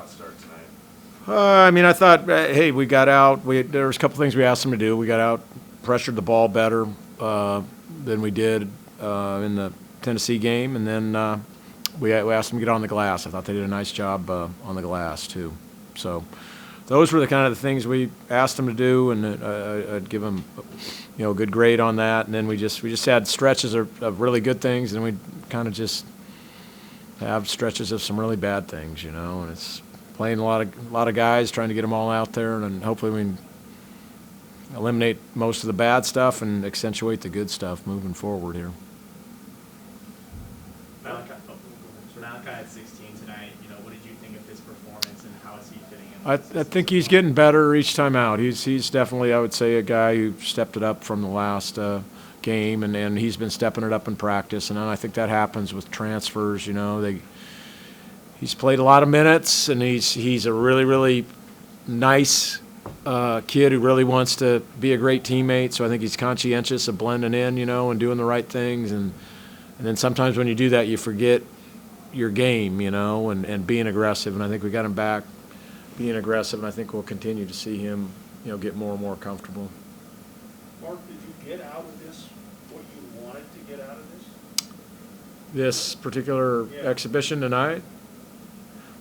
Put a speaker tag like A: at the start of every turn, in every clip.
A: hot start tonight?
B: I mean, I thought, hey, we got out. There was a couple things we asked them to do. We got out, pressured the ball better than we did in the Tennessee game, and then we asked them to get on the glass. I thought they did a nice job on the glass too. So those were the kind of the things we asked them to do, and I'd give them, a good grade on that. And then we just had stretches of really good things, and we kind of just have stretches of some really bad things, and it's playing a lot of guys, trying to get them all out there, and then hopefully we can eliminate most of the bad stuff and accentuate the good stuff moving forward here.
C: Malachi at 16 tonight, what did you think of his performance and how is he fitting in?
B: I think he's getting better each time out. He's definitely, I would say, a guy who stepped it up from the last game, and he's been stepping it up in practice. And I think that happens with transfers. He's played a lot of minutes, and he's a really, really nice kid who really wants to be a great teammate. So I think he's conscientious of blending in, and doing the right things. And then sometimes when you do that, you forget your game, and being aggressive. And I think we got him back being aggressive, and I think we'll continue to see him, get more and more comfortable.
D: Mark, did you get out of this what you wanted to get out of this?
B: This particular exhibition tonight?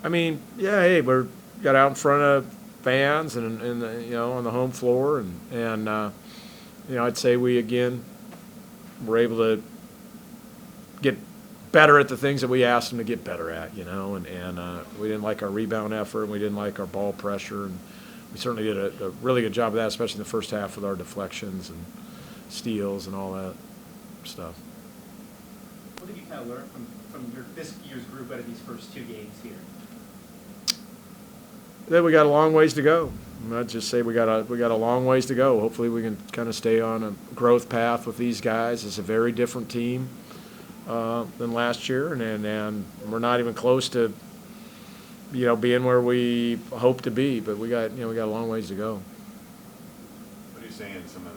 B: I mean, hey, we got out in front of fans and on the home floor, and I'd say we again were able to get better at the things that we asked them to get better at, and we didn't like our rebound effort, and we didn't like our ball pressure, and we certainly did a really good job of that, especially in the first half with our deflections and steals and all that stuff.
C: What did you kind of learn from this year's group out of these first two games here?
B: That we got a long ways to go. I'd just say we got a long ways to go. Hopefully we can kind of stay on a growth path with these guys. It's a very different team than last year, and we're not even close to being where we hope to be. But we got a long ways to go.
A: What are you saying? Some of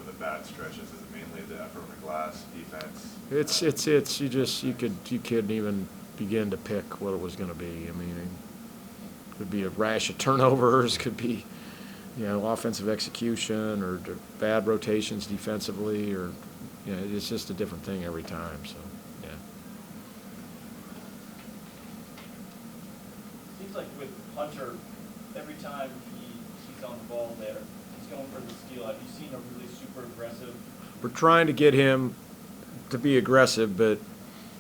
A: the bad stretches, is it mainly the effort on the glass, defense?
B: It's you couldn't even begin to pick what it was going to be. I mean, it could be a rash of turnovers, could be offensive execution or bad rotations defensively, or it's just a different thing every time. So yeah.
E: Seems like with Hunter, every time he's on the ball there, he's going for the steal. Have you seen a really super aggressive?
B: We're trying to get him to be aggressive, but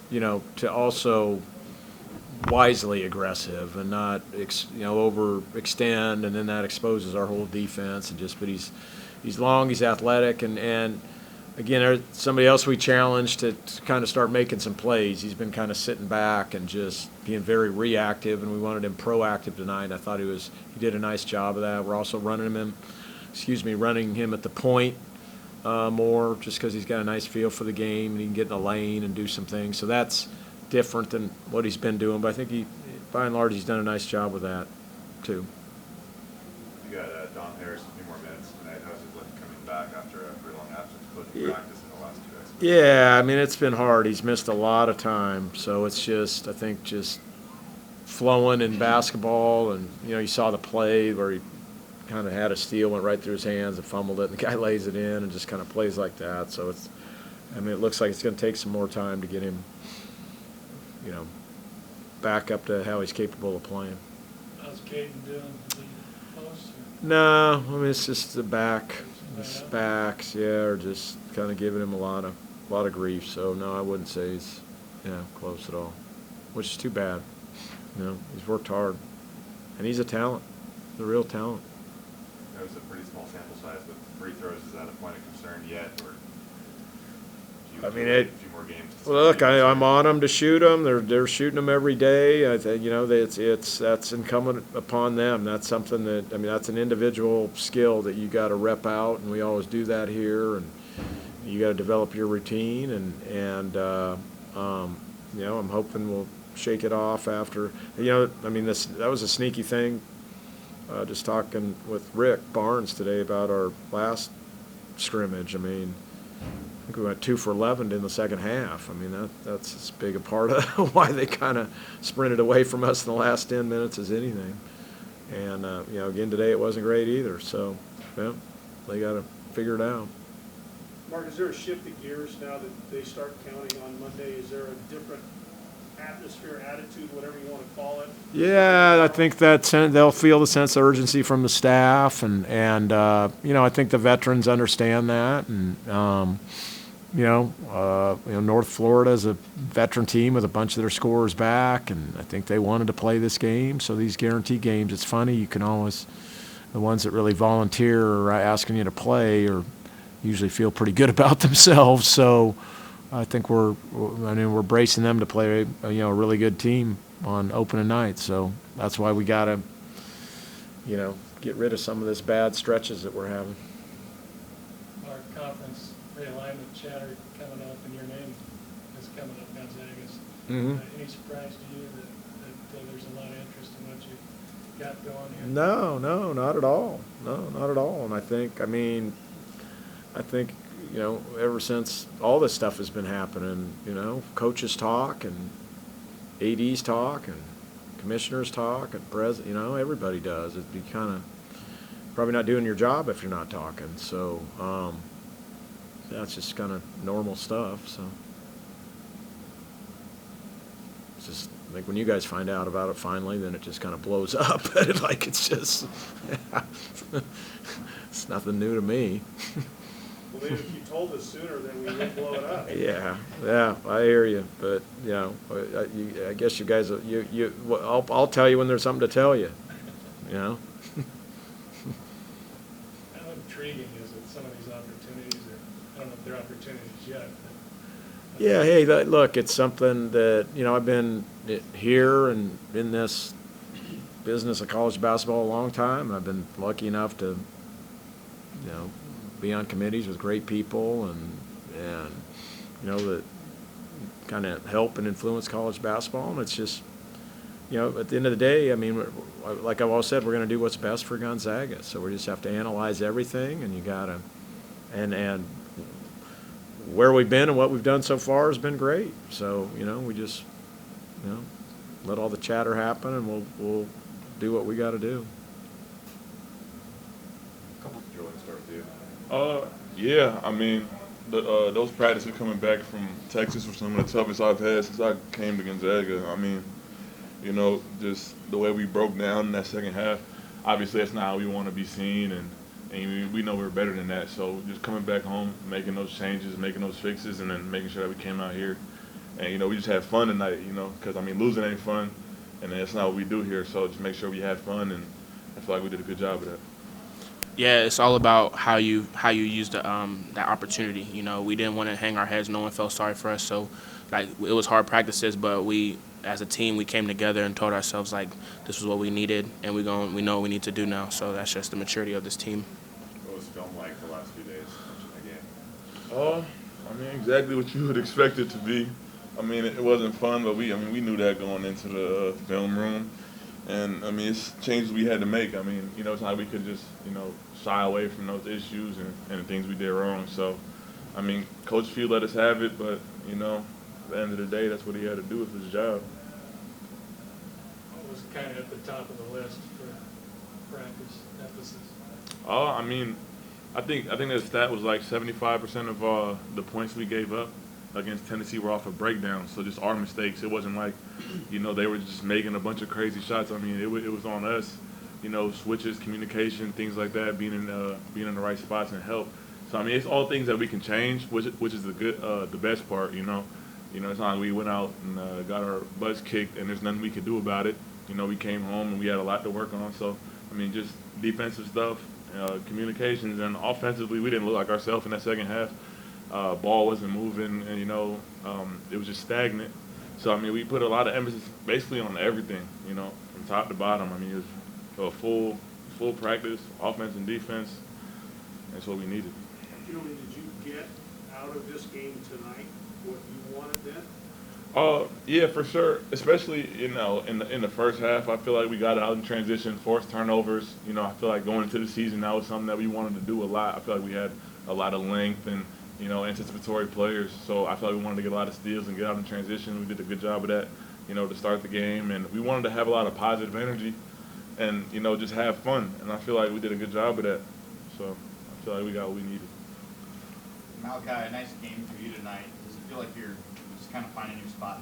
B: to also wisely aggressive and not overextend, and then that exposes our whole defense. But he's long, he's athletic, and again, there's somebody else we challenged to kind of start making some plays. He's been kind of sitting back and just being very reactive, and we wanted him proactive tonight. I thought he did a nice job of that. We're also running him at the point more, just because he's got a nice feel for the game and he can get in the lane and do some things. So that's different than what he's been doing, but I think by and large, he's done a nice job with that too.
A: You got Don Harris a few more minutes tonight. How's it looking coming back after a pretty long absence, including practice in the last two exhibitions?
B: Yeah, I mean, it's been hard. He's missed a lot of time, so it's just, I think, just flowing in basketball, and you saw the play where he kind of had a steal, went right through his hands and fumbled it, and the guy lays it in and just kind of plays like that. So it looks like it's going to take some more time to get him back up to how he's capable of playing.
D: How's Caden doing? Is he close?
B: No, I mean, it's just the back. His backs, are just kind of giving him a lot of grief. So no, I wouldn't say he's close at all, which is too bad. He's worked hard, and he's a talent, a real talent.
A: That was a pretty small sample size, but free throws, is that a point of concern yet, or
B: I mean,
A: a few more games?
B: Look, I'm on them to shoot them. They're shooting them every day. I think that's incumbent upon them. That's something that's an individual skill that you got to rep out, and we always do that here. And you got to develop your routine, and I'm hoping we'll shake it off after. That was a sneaky thing. Just talking with Rick Barnes today about our last scrimmage. I mean, I think we went 2 for 11 in the second half. I mean, that's as big a part of why they kind of sprinted away from us in the last 10 minutes as anything. And, again, today it wasn't great either. So, well, they got to figure it out.
D: Mark, is there a shift of gears now that they start counting on Monday? Is there a different atmosphere, attitude, whatever you want to call it?
B: Yeah, I think that they'll feel the sense of urgency from the staff, and I think the veterans understand that, and North Florida is a veteran team with a bunch of their scorers back, and I think they wanted to play this game. So these guarantee games, it's funny, you can always, the ones that really volunteer or are asking you to play or usually feel pretty good about themselves. So I think we're bracing them to play a really good team on opening night. So that's why we got to, get rid of some of this bad stretches that we're having.
F: Our conference realignment chatter coming up, and your name is coming up, Gonzaga's.
B: Mhm.
F: Any surprise to you that there's a lot of interest in what you got going here?
B: No, not at all. No, not at all. And I think, ever since all this stuff has been happening, coaches talk and ADs talk and commissioners talk and everybody does. It'd be kind of probably not doing your job if you're not talking. So that's just kind of normal stuff. So it's just like when you guys find out about it finally, then it just kind of blows up. Like it's just it's nothing new to me.
D: Well, maybe if you told us sooner, then we would blow it up.
B: Yeah, I hear you, but I guess you guys, I'll tell you when there's something to tell you,
F: How intriguing is it, some of these opportunities, or I don't know if they're opportunities yet, but
B: Yeah, hey, look, it's something that, I've been here and in this business of college basketball a long time, and I've been lucky enough to, be on committees with great people and that kind of help and influence college basketball. And it's just, at the end of the day, I mean, like I've always said, we're going to do what's best for Gonzaga. So we just have to analyze everything, and you got to, and where we've been and what we've done so far has been great. So, we just, let all the chatter happen, and we'll do what we got to do.
A: Julian, start with you.
G: Yeah, I mean, those practices coming back from Texas were some of the toughest I've had since I came to Gonzaga. I mean, just the way we broke down in that second half, obviously that's not how we want to be seen, and we know we're better than that. So just coming back home, making those changes, making those fixes, and then making sure that we came out here. And, we just had fun tonight, because, losing ain't fun, and that's not what we do here. So just make sure we had fun, and I feel like we did a good job of that.
H: Yeah, it's all about how you use that opportunity. We didn't want to hang our heads. No one felt sorry for us. So, it was hard practices, but we, as a team, we came together and told ourselves this was what we needed, and we know what we need to do now. So that's just the maturity of this team.
A: What was film like the last few days watching the game?
G: Exactly what you would expect it to be. It wasn't fun, but we knew that going into the film room. And, it's changes we had to make. It's not like we could just, shy away from those issues and the things we did wrong. So, Coach Few let us have it, but, at the end of the day, that's what he had to do with his job.
F: what was kind of at the top of the list for practice emphasis?
G: I think the stat was 75% of the points we gave up against Tennessee were off of breakdowns, so just our mistakes. It wasn't like, they were just making a bunch of crazy shots. It was on us, switches, communication, things like that, being in the right spots and help. So it's all things that we can change, which is the best part. It's not like we went out and got our butts kicked and there's nothing we could do about it. We came home and we had a lot to work on. So just defensive stuff, communications, and offensively we didn't look like ourselves in that second half. Ball wasn't moving, and it was just stagnant. So we put a lot of emphasis basically on everything, from top to bottom. It was a full practice, offense and defense. That's what we needed.
D: Julian, did you get out of this game tonight what you wanted then?
G: Yeah, for sure. Especially in the first half, I feel like we got out in transition, forced turnovers. I feel like going into the season that was something that we wanted to do a lot. I feel like we had a lot of length and you know, anticipatory players. So I feel like we wanted to get a lot of steals and get out in transition. We did a good job of that, you know, to start the game. And we wanted to have a lot of positive energy and, you know, just have fun. And I feel like we did a good job of that. So I feel like we got what we needed.
I: Malachi, a nice game for you tonight. Does it feel like you're just kind of finding your spot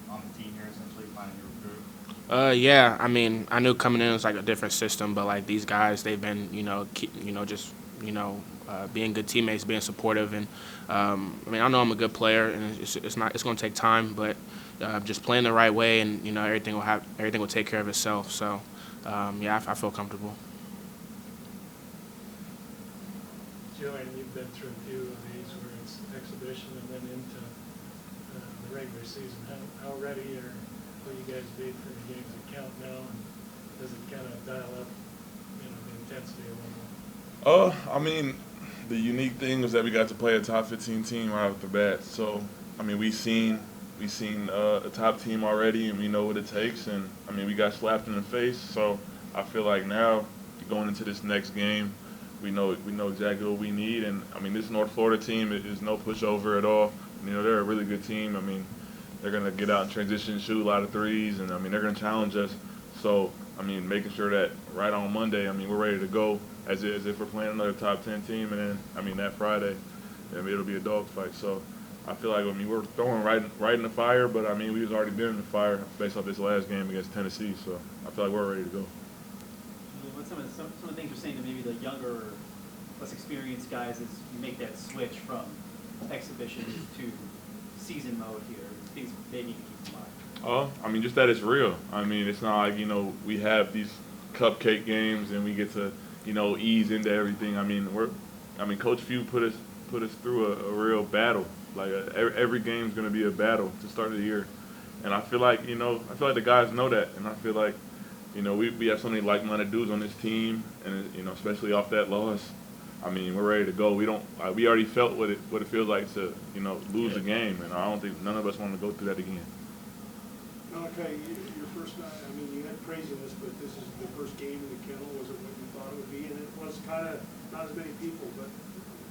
I: on the team here, essentially finding your groove?
H: Yeah. I mean, I knew coming in it was like a different system, but like these guys, they've been, being good teammates, being supportive, and I mean, I know I'm a good player, and it's going to take time, but just playing the right way, and you know, everything will take care of itself. So, yeah, I feel comfortable.
F: Julian, you've been through a few of these where it's exhibition and then into the regular season. How ready will you guys be for the games that count now? And does it kind of dial up, the intensity a little more?
G: I mean, the unique thing was that we got to play a top 15 team right off the bat. So, I mean, we seen a top team already, and we know what it takes. And I mean, we got slapped in the face. So, I feel like now going into this next game, we know exactly what we need. And I mean, this North Florida team is no pushover at all. You know, they're a really good team. I mean, they're gonna get out and transition, shoot a lot of threes, and I mean, they're gonna challenge us. So, I mean, making sure that right on Monday, I mean, we're ready to go as if we're playing another top 10 team, and then I mean that Friday, I mean, it'll be a dogfight. So, I feel like we're throwing right in the fire, but I mean, we was already been in the fire based off this last game against Tennessee. So, I feel like we're ready to go.
J: What some of the things you're saying to maybe the younger, less experienced guys is you make that switch from exhibition to season mode here. Things they need to keep in mind.
G: I mean, just that it's real. I mean, it's not like, you know, we have these cupcake games and we get to, you know, ease into everything. I mean, Coach Few put us through a real battle. Like every game's going to be a battle to start the year, and I feel like the guys know that, and I feel like, you know, we have so many like-minded dudes on this team, and you know, especially off that loss. I mean, we're ready to go. We already felt what it feels like to, you know, lose a game, and I don't think none of us want to go through that again.
D: Okay, your first night, I mean, you had praise in this, but this is the first game in the kennel. Was it what you thought it would be? And it was kind of not as many people, but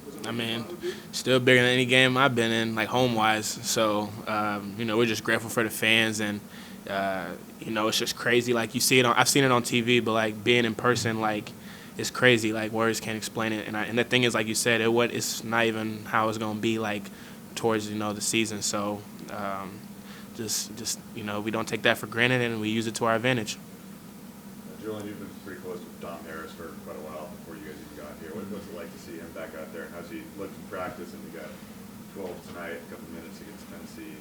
D: was it what you thought it would be?
H: Still bigger than any game I've been in, like home-wise. So, we're just grateful for the fans, and it's just crazy. Like I've seen it on TV, but like being in person, like it's crazy. Like words can't explain it. And the thing is, like you said, it's not even how it's gonna be like towards the season. So. We don't take that for granted, and we use it to our advantage.
A: Julian, you've been pretty close with Dom Harris for quite a while before you guys even got here. What's it like to see him back out there? How's he looked in practice? And you got 12 tonight, a couple minutes against Tennessee.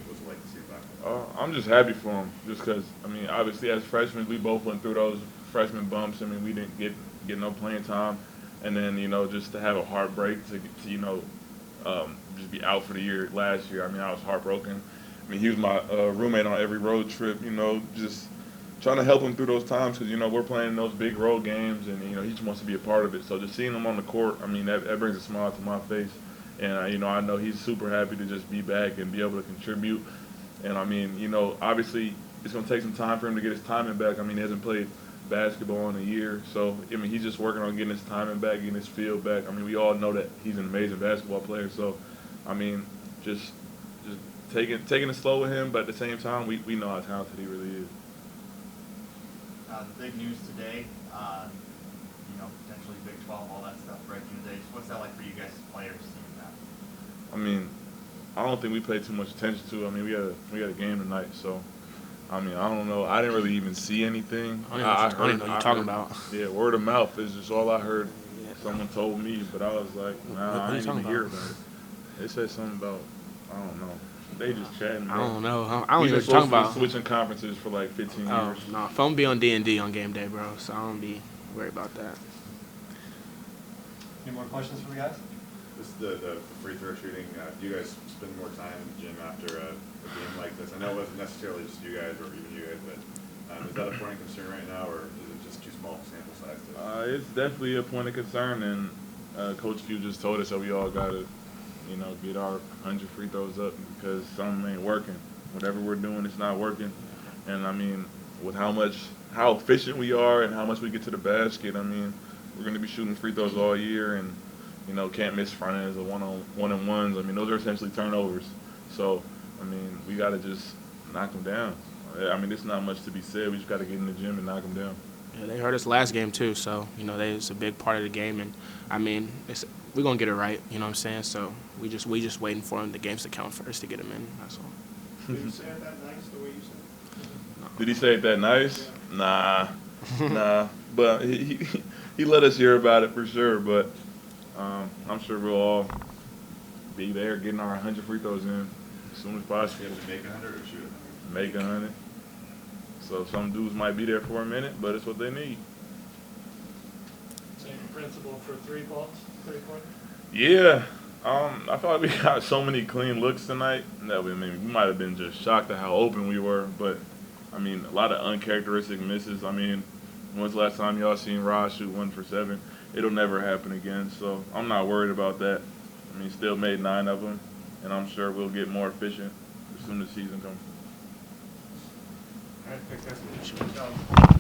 A: What's it like to see him back there?
G: I'm just happy for him, just because, I mean, obviously as freshmen, we both went through those freshman bumps. I mean, we didn't get no playing time. And then, just to have a heartbreak to just be out for the year last year. I mean, I was heartbroken. I mean, he was my roommate on every road trip, just trying to help him through those times because, we're playing those big road games and, he just wants to be a part of it. So just seeing him on the court, I mean, that brings a smile to my face. And, I know he's super happy to just be back and be able to contribute. And, I mean, obviously it's going to take some time for him to get his timing back. I mean, he hasn't played basketball in a year. So, I mean, he's just working on getting his timing back, getting his feel back. I mean, we all know that he's an amazing basketball player. So, I mean, just taking it slow with him, but at the same time, we know how talented he really is.
I: The big news today, potentially Big 12, all that stuff breaking today. What's that like for you guys as players seeing that?
G: I mean, I don't think we paid too much attention to it. I mean, we had a game tonight, so I mean, I don't know. I didn't really even see anything.
H: I don't even know what you're talking about.
G: Yeah, word of mouth is just all I heard. Someone told me, but I was like, nah, I didn't even hear about it. They said something about, I don't know. They just chatting.
H: I don't know. I don't even know what you're talking about.
G: Switching conferences for like 15 years.
H: No, phone be on D&D on game day, bro. So I don't be worried about that.
K: Any more questions for the guys?
A: This is the free throw shooting. Do you guys spend more time in the gym after a game like this? I know it wasn't necessarily just you guys or even you guys, but is that a point of concern right now, or is it just too small of a sample size?
G: It's definitely a point of concern, and Coach Few just told us that we all got to, get our 100 free throws up because something ain't working. Whatever we're doing, it's not working. And, I mean, with how efficient we are and how much we get to the basket, I mean, we're going to be shooting free throws all year. And, you know, can't miss front ends or one-on-ones. I mean, those are essentially turnovers. So, I mean, we got to just knock them down. I mean, it's not much to be said. We just got to get in the gym and knock them down.
H: Yeah, they hurt us last game too, so you know it's a big part of the game, and I mean we're gonna get it right. You know what I'm saying? So we just waiting for the games to count first to get them in. That's all.
D: Did you say it that nice, the way you said it?
G: Did he say it that nice? Nah, nah. But he let us hear about it for sure. But I'm sure we'll all be there getting our 100 free throws in as soon as possible.
A: You have to make 100 or shoot 100?
G: Make 100. So some dudes might be there for a minute, but it's what they need.
F: Same principle for 3-pointer?
G: Yeah. I feel like we got so many clean looks tonight that we might have been just shocked at how open we were. But, I mean, a lot of uncharacteristic misses. I mean, when's the last time y'all seen Raj shoot 1 for 7? It'll never happen again. So I'm not worried about that. I mean, still made 9 of them, and I'm sure we'll get more efficient as soon as the season comes.
A: All right, thanks, guys.